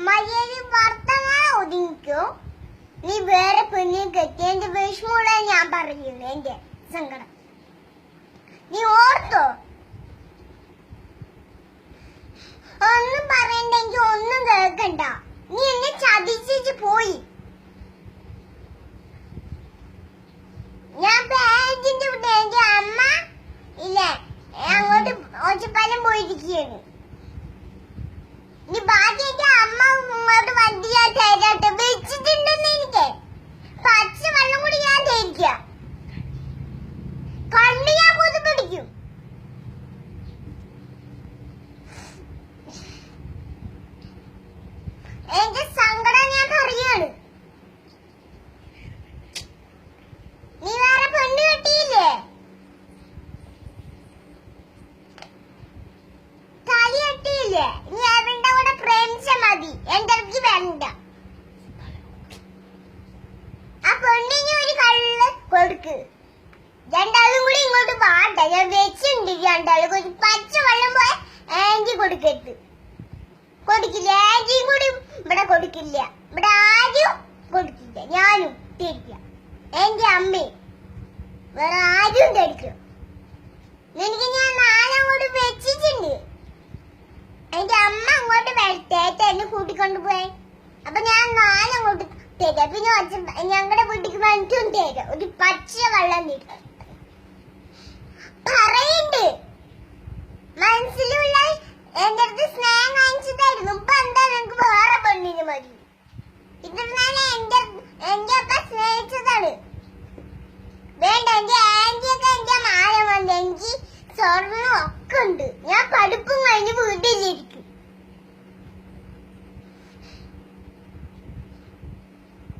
മര്യാദ വർത്തമാനം ഒതുങ്ങിക്കോ. നീ വേറെ പെണ്ണിനെ കെട്ടി എന്റെ വിഷമൂടെ ഞാൻ പറയുന്നു. എന്റെ സങ്കടം നീ ഓർത്തോ? ഒന്നും പറയണ്ടെങ്കിൽ ഒന്നും കേൾക്കണ്ട. നീ എന്നെ ചതിച്ചു പോയി. ഞാൻ ബാഗിന്റെ വിട്ട് എന്റെ അമ്മ ഇല്ലേ അങ്ങോട്ട് ഒച്ചപ്പാലം പോയിരിക്കുകയാണ്. നീ ബാക്കി എന്റെ അമ്മ ഇങ്ങോട്ട് വണ്ടി ഞാൻ തരാട്ടെ വെച്ചിട്ടുണ്ടെന്ന് എനിക്ക്. പച്ച വെള്ളം കൂടി ഞാൻ തരിക്ക. കണ്ണ് ഞാൻ പൊതു പിടിക്കും. എന്റെ സങ്കടം ഞാൻ പറയാണ്. നീ വേറെ പെണ്ണ് കെട്ടിയില്ലേ? തലി കെട്ടിയില്ലേ? നീ അവരുടെ കൂടെ പ്രേമിച്ച മതി. എന്റെ അടുത്ത് വേണ്ട. ആ പെണ്ണിന് ഒരു കള്ള് കൊടുക്ക്. രണ്ടാളും കൂടി ഇങ്ങോട്ട് പാട്ട. ഞാൻ വെച്ചിട്ടുണ്ട്. രണ്ടാളും ഒരു പച്ച വെള്ളം പോയ ആന്റി കൊടുക്കരുത്. കൊടുക്കില്ല. ആന്റിയും കൂടി ഇവിടെ കൊടുക്കില്ല. ഇവിടെ ആരും കൊടുക്കില്ല. ഞാനും തരില്ല. എന്റെ അമ്മയും വേറെ ആരും തരിക്കും. എനിക്ക് ഞാൻ നാലങ്ങോട്ട് വെച്ചിട്ടുണ്ട്. എന്റെ അമ്മ അങ്ങോട്ട് വരട്ടെ എന്നെ കൂട്ടിക്കൊണ്ട് പോയി. അപ്പൊ ഞാൻ നാലങ്ങോട്ട് തരാം. പിന്നെ ഞങ്ങളുടെ വീട്ടിക്ക് മറ്റും തരാം. ഒരു പച്ച വെള്ളം തരും. പറയുന്നുണ്ട് മനസ്സിലുള്ള എന്റെ അടുത്ത് സ്നേഹം കാണിച്ചതായിരുന്നു. ഇപ്പൊ എന്താ നിനക്ക് വേറെ പെണ്ണിന് മതി. ഇത്രനാളെ എന്റെ അപ്പ സ്നേഹിച്ചതാണ്. വേണ്ട. എന്റെ ആന്റിയൊക്കെ എന്റെ മാല വന്ന് എനിക്ക് സ്വർണ്ണം ഒക്കെ ഉണ്ട്. ഞാൻ പഠിപ്പും കഴിഞ്ഞ് വീട്ടിലിരിക്കും.